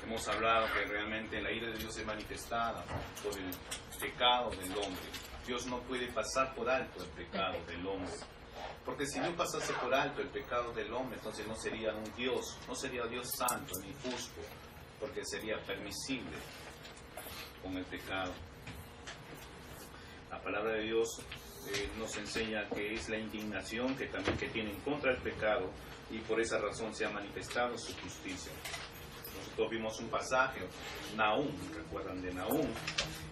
Hemos hablado que realmente la ira de Dios es manifestada por el pecado del hombre. Dios no puede pasar por alto el pecado del hombre. Porque si Dios pasase por alto el pecado del hombre, entonces no sería un Dios, no sería Dios santo ni justo, porque sería permisible con el pecado. La palabra de Dios nos enseña que es la indignación que también que tienen contra el pecado, y por esa razón se ha manifestado su justicia. Nosotros vimos un pasaje, Nahum, recuerdan de Nahum,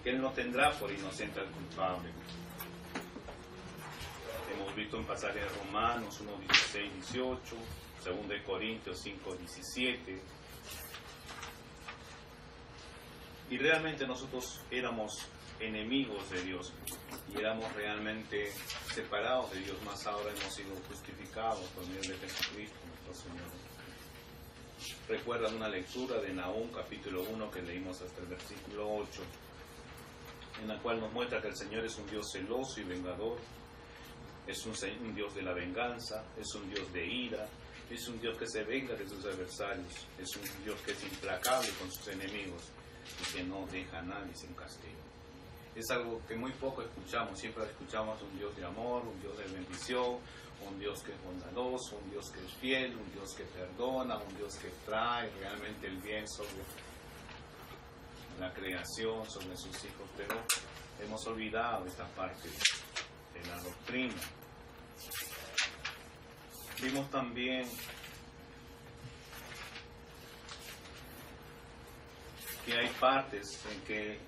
que él no tendrá por inocente al culpable. Hemos visto un pasaje de Romanos 1, 16, 18, 2 de Corintios 5, 17. Y realmente nosotros éramos enemigos de Dios y éramos realmente separados de Dios, más ahora hemos sido justificados por medio de Jesucristo nuestro Señor. Recuerdan una lectura de Nahum capítulo 1 que leímos hasta el versículo 8, en la cual nos muestra que el Señor es un Dios celoso y vengador, es un Dios de la venganza, es un Dios de ira, es un Dios que se venga de sus adversarios, es un Dios que es implacable con sus enemigos y que no deja a nadie sin castigo. Es algo que muy poco escuchamos, siempre escuchamos un Dios de amor, un Dios de bendición, un Dios que es bondadoso, un Dios que es fiel, un Dios que perdona, un Dios que trae realmente el bien sobre la creación, sobre sus hijos, pero hemos olvidado esta parte de la doctrina. Vimos también que hay partes en que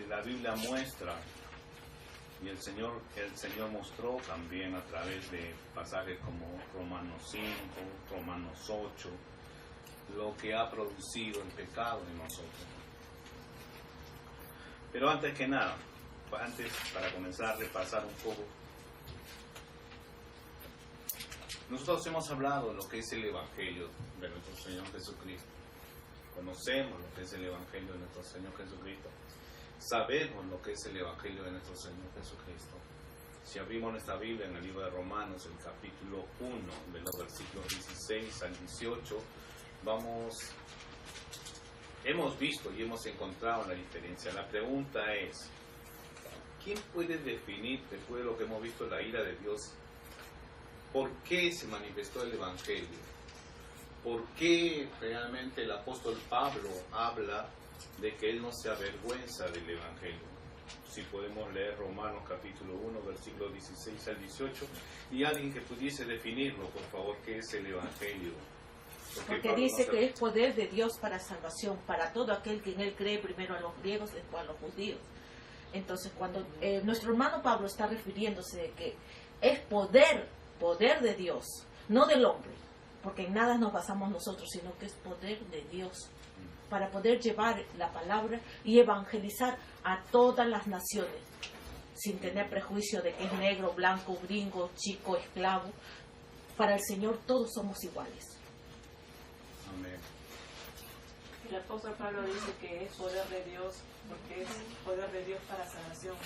la Biblia muestra, y el Señor mostró también a través de pasajes como Romanos 5, Romanos 8, lo que ha producido el pecado en nosotros. Pero antes que nada, para comenzar a repasar un poco, nosotros hemos hablado de lo que es el Evangelio de nuestro Señor Jesucristo. Conocemos lo que es el Evangelio de nuestro Señor Jesucristo. Sabemos lo que es el Evangelio de nuestro Señor Jesucristo. Si abrimos nuestra Biblia en el libro de Romanos, el capítulo 1, de los versículos 16 al 18, hemos visto y hemos encontrado la diferencia. La pregunta es, ¿quién puede definir, después de lo que hemos visto, la ira de Dios? ¿Por qué se manifestó el Evangelio? ¿Por qué realmente el apóstol Pablo habla de que él no se avergüenza del Evangelio? Si podemos leer Romanos capítulo 1, versículos 16 al 18, y alguien que pudiese definirlo, por favor, ¿qué es el Evangelio? Porque dice que es poder de Dios para salvación, para todo aquel que en él cree, primero a los griegos, después a los judíos. Entonces, cuando nuestro hermano Pablo está refiriéndose de que es poder de Dios, no del hombre, porque en nada nos basamos nosotros, sino que es poder de Dios, para poder llevar la palabra y evangelizar a todas las naciones, sin tener prejuicio de que es negro, blanco, gringo, chico, esclavo. Para el Señor todos somos iguales. Amén. El apóstol Pablo dice que es poder de Dios, porque es poder de Dios para salvación.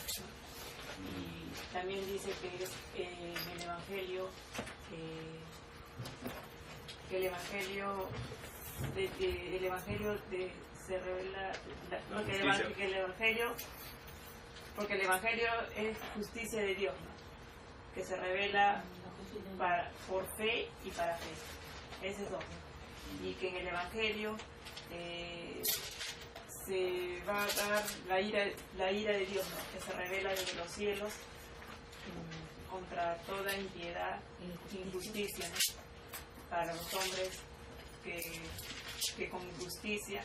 Y también dice que es el Evangelio, que el Evangelio se revela, porque el Evangelio es justicia de Dios, ¿no? Que se revela por fe y para fe. Ese es dos. Y que en el Evangelio se va a dar la ira de Dios, ¿no? Que se revela desde los cielos contra toda impiedad e injusticia, ¿no? Para los hombres que con injusticia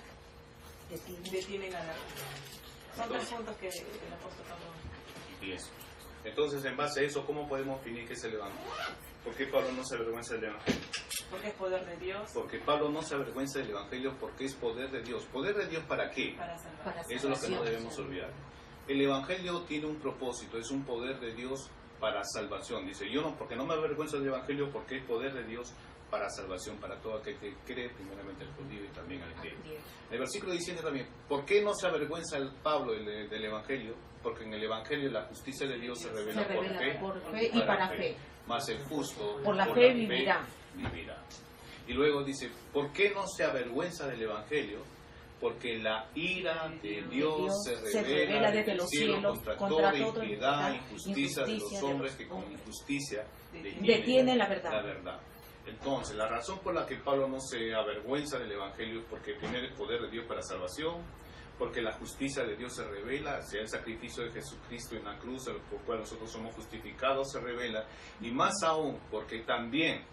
detienen a la vida. Son tres puntos que el apóstol Pablo. Y eso. Entonces, en base a eso, ¿cómo podemos definir qué es el Evangelio? ¿Por qué Pablo no se avergüenza del Evangelio? Porque es poder de Dios. Porque Pablo no se avergüenza del Evangelio porque es poder de Dios. ¿Poder de Dios para qué? Para salvar. Eso es lo que no debemos olvidar. El Evangelio tiene un propósito, es un poder de Dios para salvación. Dice, porque no me avergüenzo del Evangelio porque es poder de Dios para salvación, para todo aquel que cree, primeramente el judío y también al griego. El versículo 17 también, ¿por qué no se avergüenza el Pablo del Evangelio? Porque en el Evangelio la justicia de Dios se revela por fe y para fe. Más el justo por la fe vivirá. Y luego dice, ¿por qué no se avergüenza del Evangelio? porque la ira de Dios se revela desde los cielos contra toda impiedad e injusticia de los hombres que con injusticia detienen la verdad. Entonces, la razón por la que Pablo no se avergüenza del Evangelio es porque tiene el poder de Dios para salvación, porque la justicia de Dios se revela, sea el sacrificio de Jesucristo en la cruz, por cual nosotros somos justificados, se revela, y más aún, porque también,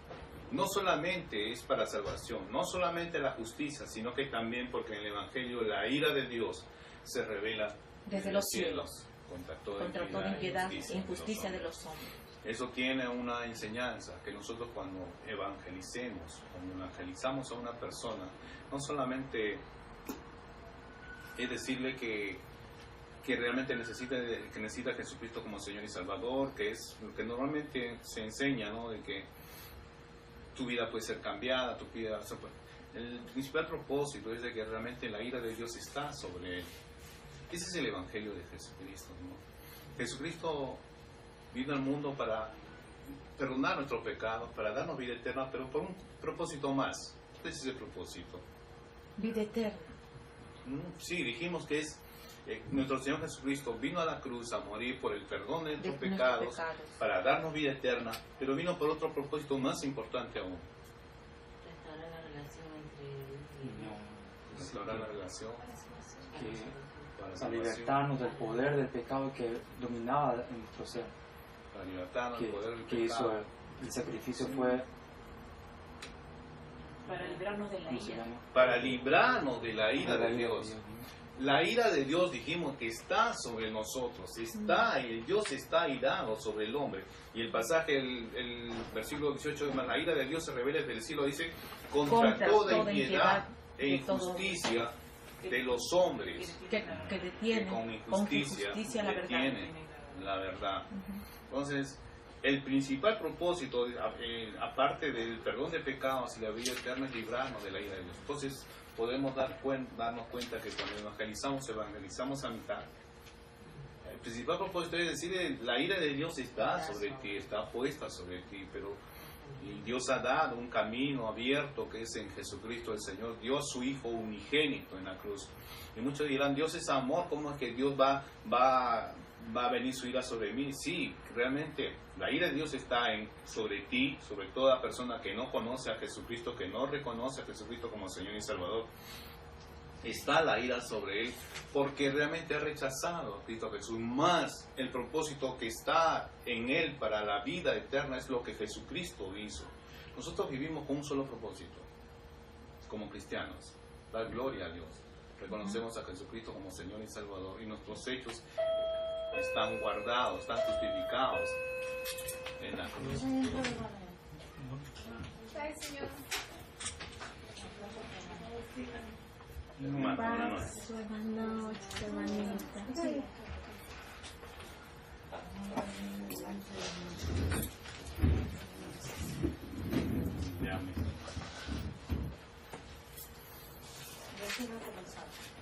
no solamente es para salvación, no solamente la justicia, sino que también porque en el Evangelio la ira de Dios se revela desde los cielos contra toda impiedad e injusticia de los hombres. Eso tiene una enseñanza, que nosotros cuando evangelizamos a una persona, no solamente es decirle que realmente necesita a Jesucristo como Señor y Salvador, que es lo que normalmente se enseña, ¿no? De que tu vida puede ser cambiada, el principal propósito es de que realmente la ira de Dios está sobre él. Ese es el Evangelio de Jesucristo, ¿no? Jesucristo vino al mundo para perdonar nuestros pecados, para darnos vida eterna, pero por un propósito más. ¿Cuál es ese propósito? Vida eterna. Sí, dijimos que es nuestro Señor Jesucristo vino a la cruz a morir por el perdón de nuestros pecados, para darnos vida eterna, pero vino por otro propósito más importante aún. Restaurar la relación entre Dios. Restaurar la relación. Para libertarnos del poder del pecado que dominaba en nuestro ser. Para libertarnos del poder del que pecado. hizo el sacrificio fue para librarnos de la ira. Para librarnos de la ira de Dios. La ira de Dios, dijimos, que está sobre nosotros, Dios está airado sobre el hombre. Y el pasaje, el versículo 18, la ira de Dios se revela desde el cielo, dice, contra toda impiedad e injusticia de los hombres que detienen con injusticia detienen la verdad. Entonces, el principal propósito, aparte del perdón de pecados y la vida eterna, es librarnos de la ira de Dios. Entonces, podemos darnos cuenta que cuando evangelizamos a mitad. El principal propósito es decir, la ira de Dios está sobre ti, está puesta sobre ti, y Dios ha dado un camino abierto que es en Jesucristo el Señor, dio a su Hijo unigénito en la cruz. Y muchos dirán, Dios es amor, ¿cómo es que Dios va a venir su ira sobre mí? Sí, realmente la ira de Dios está sobre ti, sobre toda persona que no conoce a Jesucristo, que no reconoce a Jesucristo como Señor y Salvador. Está la ira sobre él porque realmente ha rechazado a Cristo Jesús. Más el propósito que está en él para la vida eterna es lo que Jesucristo hizo. Nosotros vivimos con un solo propósito como cristianos: dar gloria a Dios. Reconocemos a Jesucristo como Señor y Salvador, y nuestros hechos están guardados, están justificados en la cruz. Ay, Señor. Buenas noches, hermanita.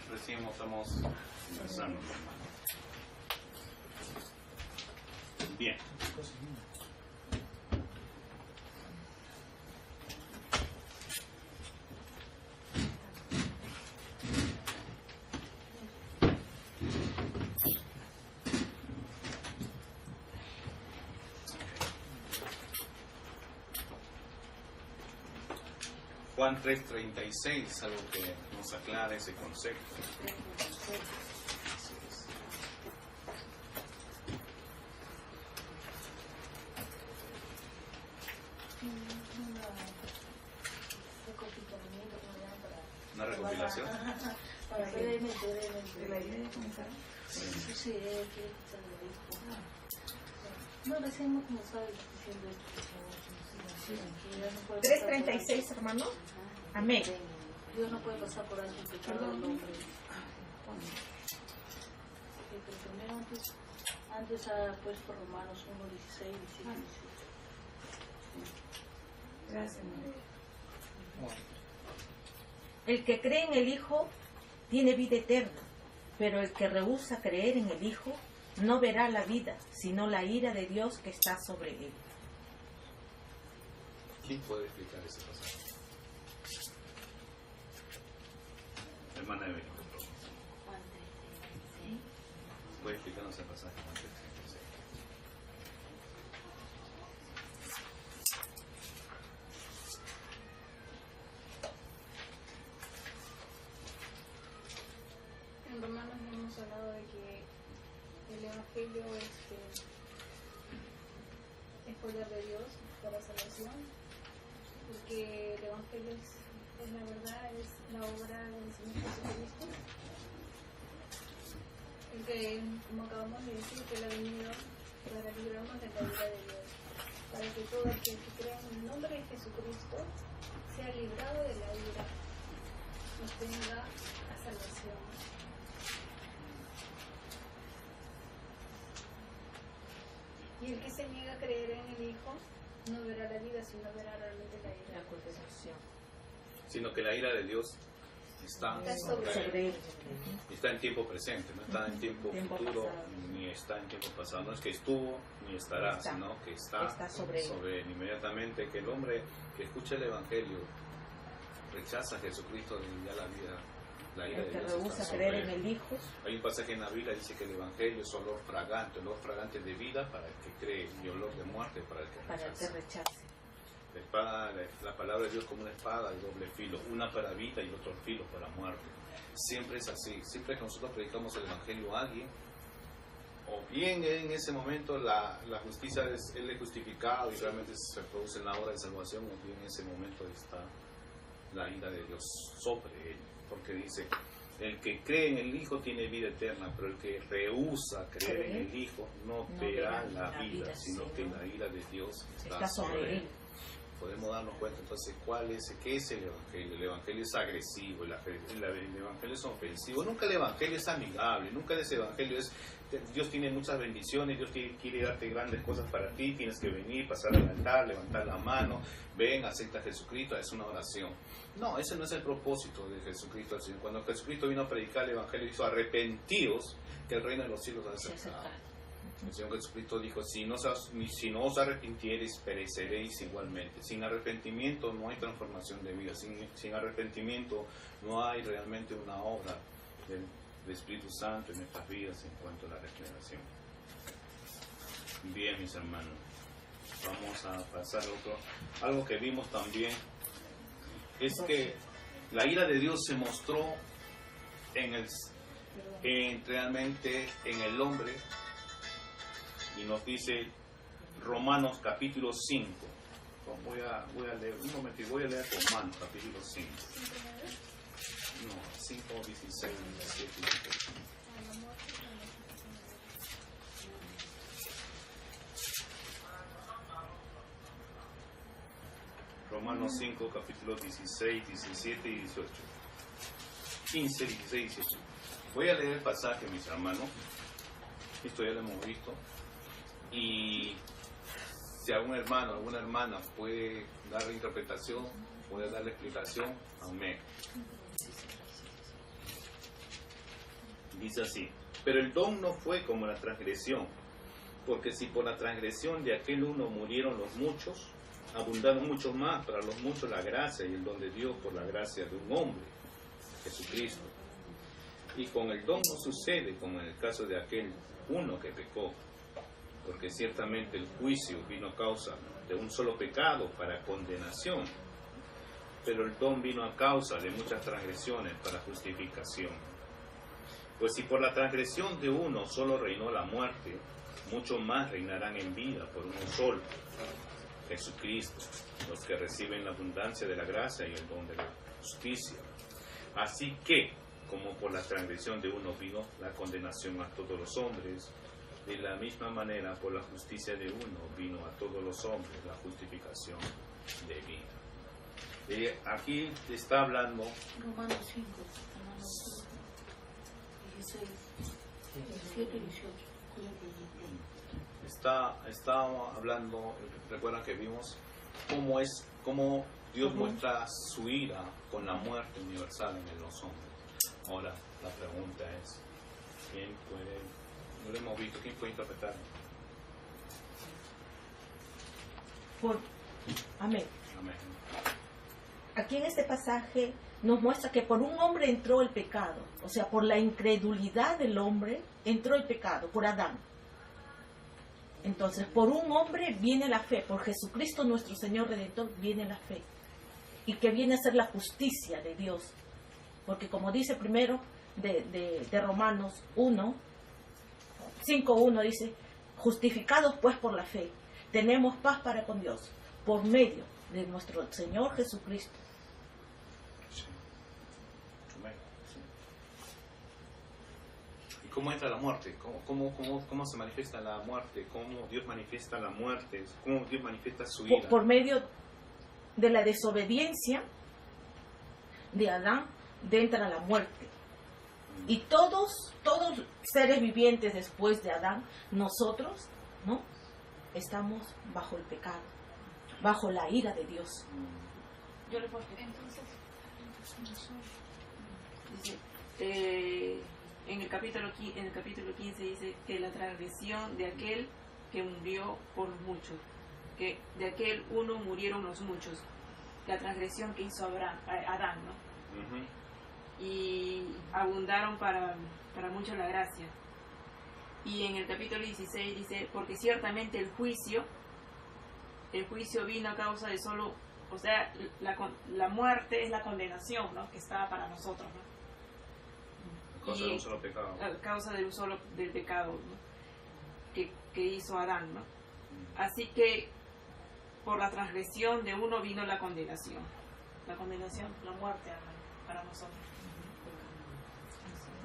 Recién estamos empezando. Bien. Juan 3:36, algo que nos aclara ese concepto. ¿Una recopilación? Para brevemente. Sí, no, recién hemos comenzado diciendo esto. 3:36, hermano. Amén. Dios no puede pasar por alto el pecado del hombre. Pero primero antes ha puesto Romanos 1:16 y 17. Gracias. El que cree en el Hijo tiene vida eterna, pero el que rehúsa creer en el Hijo no verá la vida, sino la ira de Dios que está sobre él. ¿Quién puede explicar ese pasaje? Hermana Evelyn, por favor. Voy a explicarnos el pasaje Juan 3:36. En Romanos hemos hablado de que el Evangelio es poder de Dios para salvación, porque el Evangelio es la verdad, es la obra del Señor Jesucristo, el que, como acabamos de decir, que Él ha venido para librarnos de la ira de Dios, para que todo aquel que crea en el nombre de Jesucristo sea librado de la ira y tenga la salvación. Y el que se niega a creer en el Hijo no verá la vida, sino verá realmente la ira. La condenación. Sino que la ira de Dios está sobre él. Está en tiempo presente, no está en tiempo futuro, pasado. Ni está en tiempo pasado. No es que estuvo ni estará, sino que está sobre él. Inmediatamente que el hombre que escucha el Evangelio rechaza a Jesucristo, ya la vida, la ira de Dios rehúsa está creer sobre en él. el Hijo. Hay un pasaje en la Biblia que dice que el Evangelio es olor fragante de vida para el que cree y olor de muerte para el que rechaza. La palabra de Dios como una espada de doble filo, una para vida y otro filo para muerte. Siempre es así. Siempre que nosotros predicamos el Evangelio a alguien, o bien en ese momento la justicia él es justificado y realmente se produce en la obra de salvación, o bien en ese momento está la ira de Dios sobre él. Porque dice, el que cree en el Hijo tiene vida eterna, pero el que rehúsa creer en el Hijo no verá la vida, sino que la ira de Dios está sobre él. Podemos darnos cuenta entonces qué es el Evangelio. El Evangelio es agresivo, el Evangelio es ofensivo. Nunca el Evangelio es amigable, nunca ese Evangelio es Dios tiene muchas bendiciones, Dios quiere darte grandes cosas para ti, tienes que venir, pasar al altar, levantar la mano, ven, acepta a Jesucristo, es una oración. No, ese no es el propósito de Jesucristo al Señor. Cuando Jesucristo vino a predicar el Evangelio, dijo, arrepentíos, que el reino de los cielos ha acercado. El Señor Jesucristo dijo, si no os arrepintiereis, pereceréis igualmente. Sin arrepentimiento no hay transformación de vida. Sin arrepentimiento no hay realmente una obra del Espíritu Santo en nuestras vidas en cuanto a la regeneración. Bien, mis hermanos, vamos a pasar a otro. Algo que vimos también es que la ira de Dios se mostró realmente en el hombre. Y nos dice Romanos capítulo 5. Voy a leer, un momentito, voy a leer Romanos capítulo 5. No, 5, 16, 17. Romanos 5, capítulos 16, 17 y 18. 15, 16, 18. Voy a leer el pasaje, mis hermanos. Esto ya lo hemos visto. Y si algún hermano, alguna hermana puede darle interpretación, puede darle explicación, amén. Dice así, pero el don no fue como la transgresión, porque si por la transgresión de aquel uno murieron los muchos, abundaron mucho más para los muchos la gracia y el don de Dios por la gracia de un hombre, Jesucristo. Y con el don no sucede como en el caso de aquel uno que pecó, porque ciertamente el juicio vino a causa de un solo pecado para condenación, pero el don vino a causa de muchas transgresiones para justificación. Pues si por la transgresión de uno solo reinó la muerte, mucho más reinarán en vida por uno solo, Jesucristo, los que reciben la abundancia de la gracia y el don de la justicia. Así que, como por la transgresión de uno vino la condenación a todos los hombres, de la misma manera por la justicia de uno vino a todos los hombres la justificación de vida. Aquí está hablando Romanos 5, 16, 17 y 18. Está hablando, recuerdan que vimos cómo Dios muestra su ira con la muerte universal en los hombres. Ahora la pregunta es, ¿quién puede? No lo hemos visto, ¿quién puede interpretarlo? Amén. Amén. Aquí en este pasaje nos muestra que por un hombre entró el pecado, o sea, por la incredulidad del hombre entró el pecado, por Adán. Entonces, por un hombre viene la fe, por Jesucristo nuestro Señor Redentor viene la fe, y que viene a ser la justicia de Dios, porque como dice primero de Romanos 5:1 dice, justificados pues por la fe, tenemos paz para con Dios, por medio de nuestro Señor Jesucristo. ¿Y cómo entra la muerte? ¿Cómo se manifiesta la muerte? ¿Cómo Dios manifiesta la muerte? ¿Cómo Dios manifiesta su ira? Por medio de la desobediencia de Adán, entra la muerte. Y todos seres vivientes después de Adán, nosotros, ¿no? Estamos bajo el pecado, bajo la ira de Dios. Yo le puedo Entonces, dice, en el capítulo 15 dice que la transgresión de aquel que murió por muchos, que de aquel uno murieron los muchos, la transgresión que hizo Adán, ¿no? Uh-huh. Y abundaron para mucho la gracia. Y en el capítulo 16 dice, porque ciertamente el juicio vino a causa de solo, o sea, la muerte es la condenación, ¿no? Que estaba para nosotros, ¿no? A causa de un solo pecado. A causa del pecado, ¿no? que hizo Adán, ¿no? Así que por la transgresión de uno vino la condenación, la muerte para nosotros.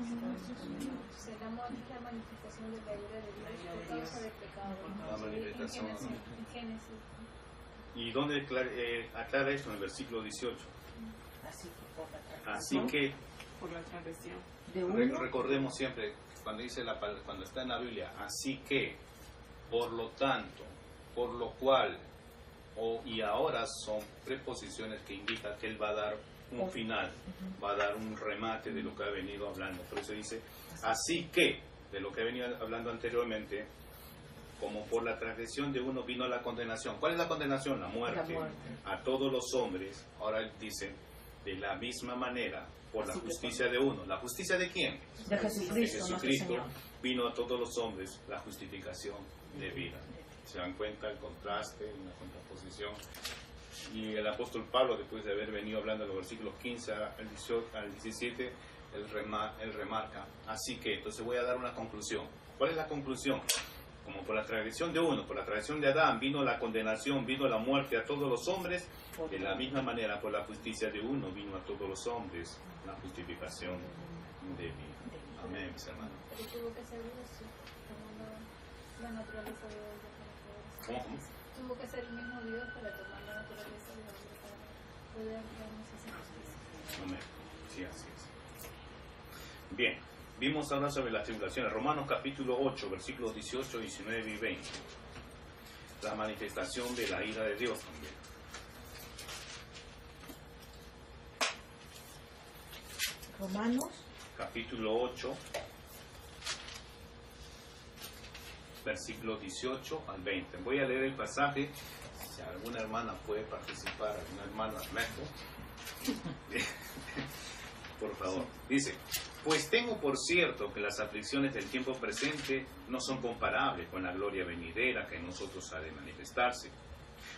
la muerte es la manifestación de la ira de Dios por causa del pecado. La manifestación. En Génesis. ¿Y dónde aclara esto? En el versículo 18. Así que Por la transgresión. De uno, recordemos siempre cuando está en la Biblia, así que, por lo tanto, por lo cual, y ahora son preposiciones que indican que Él va a dar un final, va a dar un remate de lo que ha venido hablando. Por eso dice, así que, de lo que ha venido hablando anteriormente, como por la transgresión de uno vino la condenación. ¿Cuál es la condenación? La muerte. A todos los hombres. Ahora Él dice, de la misma manera, por la justicia de uno. ¿La justicia de quién? de Jesucristo, De Jesucristo nuestro Señor. vino a todos los hombres la justificación de vida. ¿Se dan cuenta el contraste, la contraposición? Y el apóstol Pablo, después de haber venido hablando de los versículos 15 al 17, él remarca. Así que, entonces voy a dar una conclusión. ¿Cuál es la conclusión? Como por la transgresión de uno, por la transgresión de Adán, vino la condenación, vino la muerte a todos los hombres, de la misma manera, por la justicia de uno, vino a todos los hombres la justificación de vida. Amén, mis hermanos. Pero tuvo que ser Dios, tomando la naturaleza de Dios para poder. ¿Cómo? Tuvo que ser el mismo Dios para tomar la naturaleza de Dios para poder darnos esa justicia. Amén. Sí, así es. Bien, vimos ahora sobre las tribulaciones. Romanos capítulo 8, versículos 18, 19 y 20. La manifestación de la ira de Dios también. Romanos Capítulo 8, versículo 18 al 20. Voy a leer el pasaje. Si alguna hermana puede participar, alguna hermana Ernesto, por favor. Dice, pues tengo por cierto que las aflicciones del tiempo presente no son comparables con la gloria venidera que en nosotros ha de manifestarse.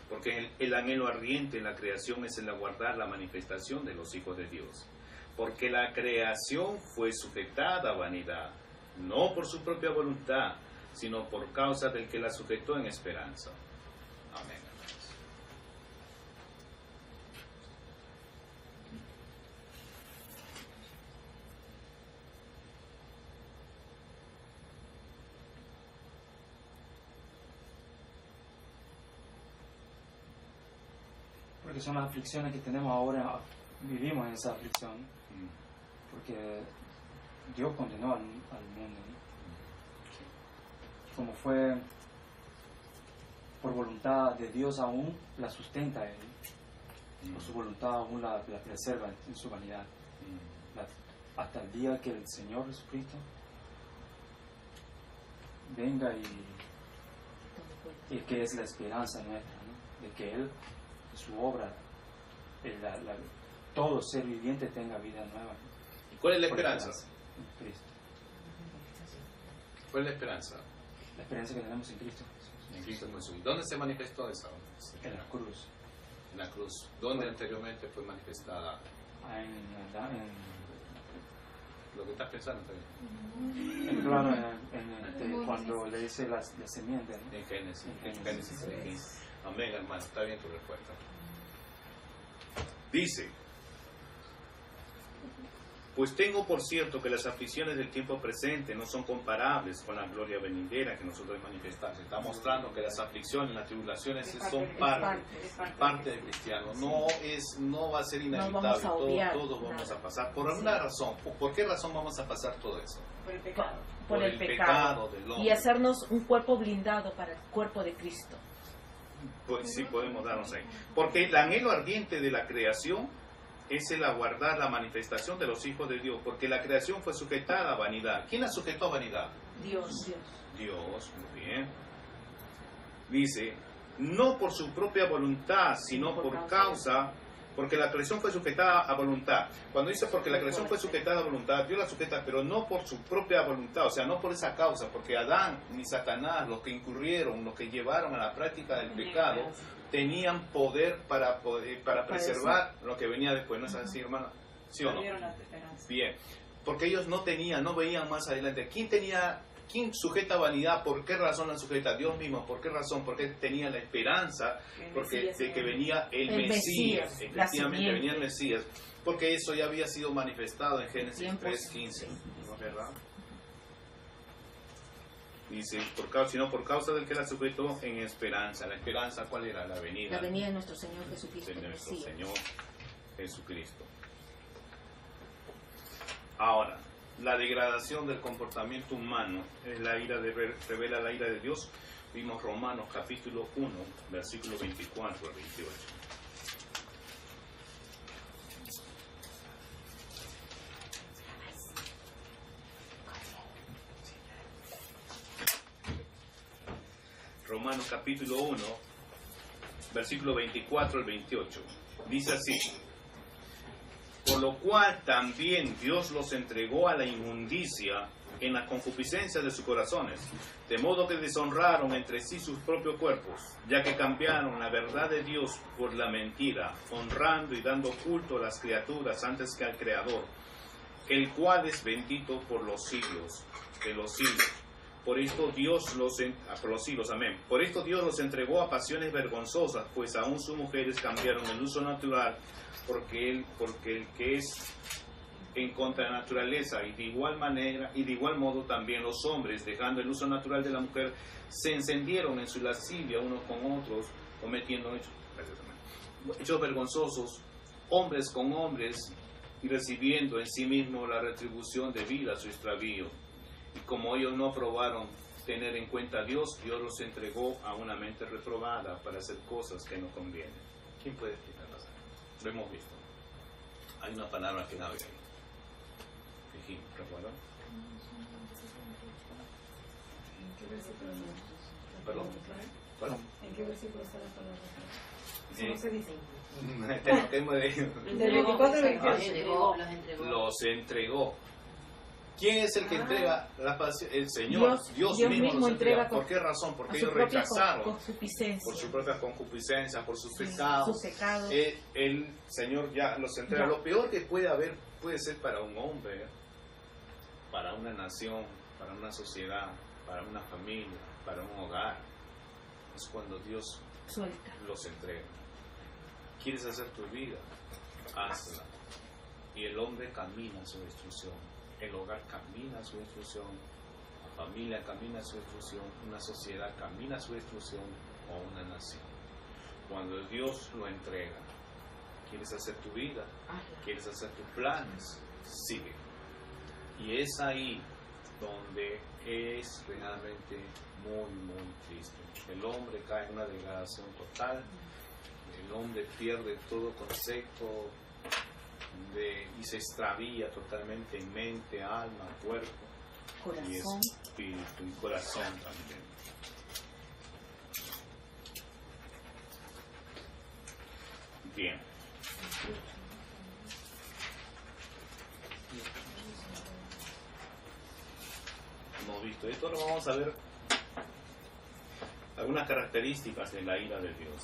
Porque el anhelo ardiente en la creación es el aguardar la manifestación de los hijos de Dios. Porque la creación fue sujetada a vanidad, no por su propia voluntad, sino por causa del que la sujetó en esperanza. Amén. Porque son las aflicciones que tenemos ahora, vivimos en esa aflicción. Porque Dios condenó al mundo, ¿no? Como fue por voluntad de Dios aún la sustenta Él, por su voluntad aún la preserva en su vanidad, hasta el día que el Señor Jesucristo venga y que es la esperanza nuestra, ¿no? De que Él, su obra, todo ser viviente tenga vida nueva. ¿Y cuál es la Por esperanza? En Cristo. ¿Cuál es la esperanza? La esperanza que tenemos en Cristo. En Cristo Jesús. ¿Dónde se manifestó esa? En la cruz. En la cruz. ¿Dónde anteriormente fue manifestada? Lo que estás pensando también. Claro, cuando le dice la semiente, ¿no? En Génesis. En Génesis 3:15. Amén, hermano. Está bien tu respuesta. Dice: pues tengo por cierto que las aflicciones del tiempo presente no son comparables con la gloria venidera que nosotros manifestamos. Está mostrando que las aflicciones, las tribulaciones son parte del cristiano. No va a ser inevitable. Todos vamos a pasar. ¿Por alguna razón? ¿Por qué razón vamos a pasar todo eso? Por el pecado. Por el pecado del hombre. Y hacernos un cuerpo blindado para el cuerpo de Cristo. Pues sí, podemos darnos ahí. Porque el anhelo ardiente de la creación es el aguardar la manifestación de los hijos de Dios, porque la creación fue sujetada a vanidad. ¿Quién la sujetó a vanidad? Dios. Dios, muy bien. Dice, no por su propia voluntad, sino por causa, porque la creación fue sujetada a voluntad. Cuando dice porque la creación fue sujetada a voluntad, Dios la sujeta, pero no por su propia voluntad, o sea, no por esa causa, porque Adán ni Satanás, los que incurrieron, los que llevaron a la práctica del pecado, tenían poder para preservar lo que venía después. ¿No es así, hermano? ¿Sí o no? Bien, porque ellos no veían más adelante. ¿Quién sujeta vanidad? ¿Por qué razón la sujeta? Dios mismo. ¿Por qué razón? Porque tenía la esperanza de que venía el Mesías. Efectivamente, venía el Mesías. Porque eso ya había sido manifestado en Génesis 3:15. ¿No es verdad? Dice, sino por causa del que la sujetó en esperanza. ¿La esperanza cuál era? La venida. La venida de nuestro Señor Jesucristo. De nuestro Señor Jesucristo. Ahora, la degradación del comportamiento humano es revela la ira de Dios. Vimos Romanos capítulo 1, versículo 24 al 28. Romanos capítulo 1, versículo 24 al 28. Dice así: por lo cual también Dios los entregó a la inmundicia en la concupiscencia de sus corazones, de modo que deshonraron entre sí sus propios cuerpos, ya que cambiaron la verdad de Dios por la mentira, honrando y dando culto a las criaturas antes que al Creador, el cual es bendito por los siglos de los siglos. Por esto Dios los entregó a pasiones vergonzosas, pues aún sus mujeres cambiaron el uso natural porque el que es en contra de la naturaleza, y de igual modo también los hombres, dejando el uso natural de la mujer, se encendieron en su lascivia unos con otros, cometiendo hechos vergonzosos, hombres con hombres, y recibiendo en sí mismo la retribución debida a su extravío. Y como ellos no aprobaron tener en cuenta a Dios, Dios los entregó a una mente reprobada para hacer cosas que no convienen. ¿Quién puede explicarlas? Lo hemos visto. Hay una palabra que navega ahí. ¿Recuerdan? ¿En qué versículo? Perdón. ¿En qué versículo está la palabra? Eso no se dice. Del 24 al 28. Los entregó. ¿Quién es el que entrega la paz? El Señor. Dios mismo los entrega. ¿Por qué razón? Porque ellos rechazaron por su propia concupiscencia, por sus pecados. El Señor ya los entrega. Lo peor que puede ser para un hombre, para una nación, para una sociedad, para una familia, para un hogar, es cuando Dios los entrega. ¿Quieres hacer tu vida? Hazla. Y el hombre camina a su destrucción. El hogar camina a su destrucción. La familia camina a su destrucción. Una sociedad camina a su destrucción. O una nación. Cuando Dios lo entrega, ¿quieres hacer tu vida? ¿Quieres hacer tus planes? Sigue. Y es ahí donde es realmente muy, muy triste. El hombre cae en una degradación total. El hombre pierde todo concepto y se extravía totalmente en mente, alma, cuerpo, corazón. Y espíritu y corazón también. Bien. Hemos visto esto, ahora vamos a ver algunas características de la ira de Dios.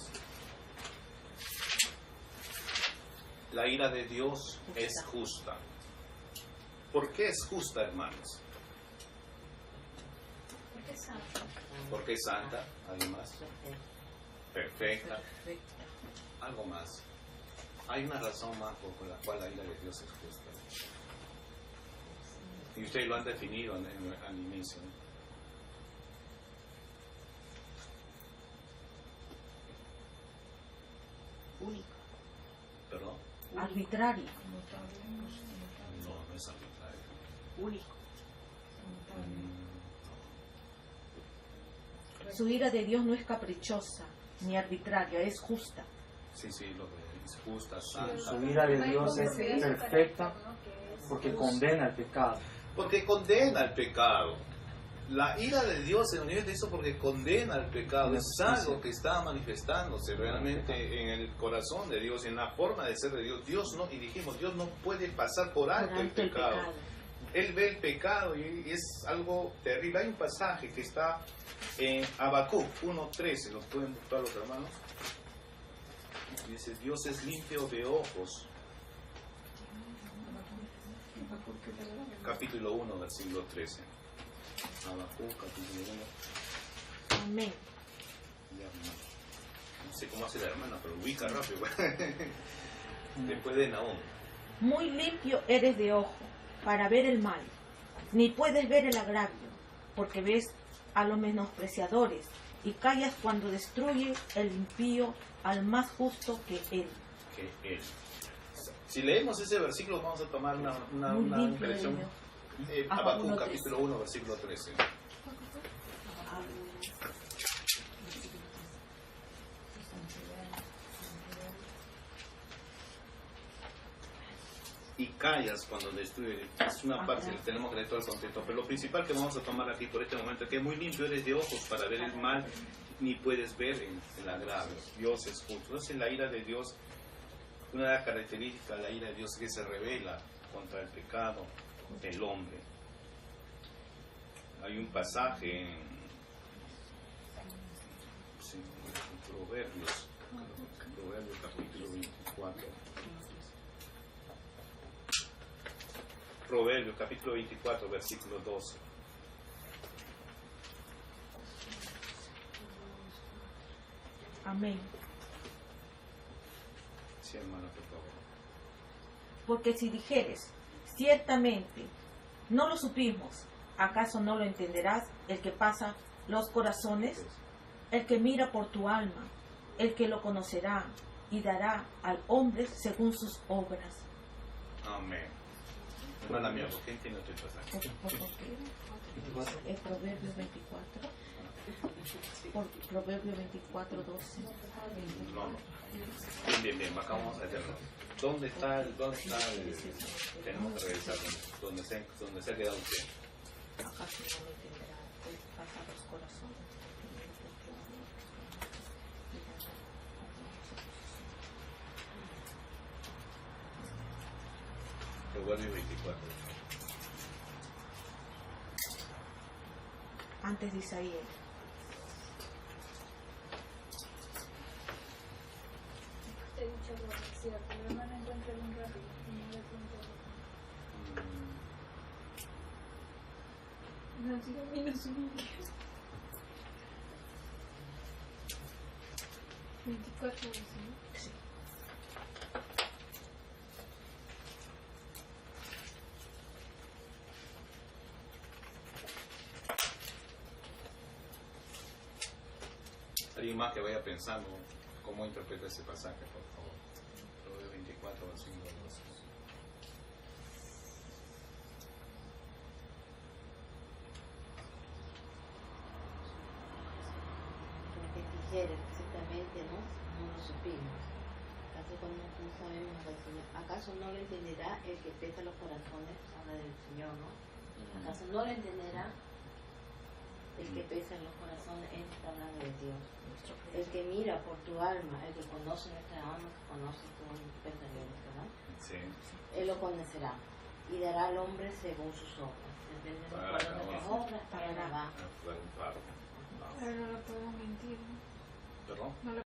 La ira de Dios es justa. ¿Por qué es justa, hermanos? Porque es santo. Porque es santa, además. Perfecta. Algo más. Hay una razón más por la cual la ira de Dios es justa. Y ustedes lo han definido al inicio, ¿no? Único. ¿Perdón? Arbitrario. No, no es arbitrario. Único. Su ira de Dios no es caprichosa ni arbitraria, es justa. Sí, lo que es justa, santa. Su ira de Dios es perfecta porque condena el pecado. Porque condena el pecado. La ira de Dios en el nivel de eso porque condena el pecado. Es algo que está manifestándose realmente en el corazón de Dios, en la forma de ser de Dios. Dios no, y dijimos, Dios no puede pasar por alto el pecado. Él ve el pecado y es algo terrible. Hay un pasaje que está en Habacuc 1:13, ¿lo pueden buscar los hermanos? Dice, Dios es limpio de ojos. Capítulo 1, versículo 13. Habacuc, capítulo 1. Amén. No sé cómo hace la hermana, pero ubica rápido. Después de Nahum. Muy limpio eres de ojo para ver el mal, ni puedes ver el agravio, porque ves a los menospreciadores y callas cuando destruye el impío al más justo que él. Si leemos ese versículo vamos a tomar una impresión. Habacuc capítulo 1 versículo 13. Y callas cuando destruye. Es una parte que tenemos que leer todo el contexto. Pero lo principal que vamos a tomar aquí por este momento es que muy limpio eres de ojos para ver el mal, ni puedes ver el agravio. Dios es justo. Entonces la ira de Dios, una de las características de la ira de Dios es que se revela contra el pecado del hombre. Hay un pasaje en Proverbios capítulo 24. Proverbios capítulo 24, versículo 12. Amén. Sí, hermana, por favor. Porque si dijeres, ciertamente, no lo supimos, ¿acaso no lo entenderás el que pasa los corazones? El que mira por tu alma, el que lo conocerá y dará al hombre según sus obras. Amén. Hermana mía, ¿por qué entiende este pasaje? Es Proverbios 24. Por Proverbios 24, 12. No. Bien, acá vamos a hacerlo. ¿Dónde está el tenemos que revisar dónde se ha quedado usted? ¿Acaso no lo entenderá? Pues pasa los corazones. Proverbios 24. Antes de Isaías. Te he dicho algo, si la problema no encuentra bien rápido, no le pregunto. No, si a mí no subí. 24 veces, ¿no? Sí. Alguien más que vaya pensando cómo interpreta ese pasaje, por favor. Proverbios 24, versículo 12. Porque dijeron exactamente, ¿no? No lo supimos. ¿Acaso no sabemos al Señor? ¿Acaso no lo entenderá el que pesa los corazones? Habla del Señor, ¿no? ¿Acaso no lo entenderá el que pesa los corazones? Él está hablando de Dios. El que mira por tu alma, el que conoce nuestra alma, que conoce tus pensamientos, ¿verdad? Sí. Él lo conocerá y dará al hombre según sus obras. Depende de nuestras obras. va. Claro. Pero no le podemos mentir, ¿no? ¿Perdón? No le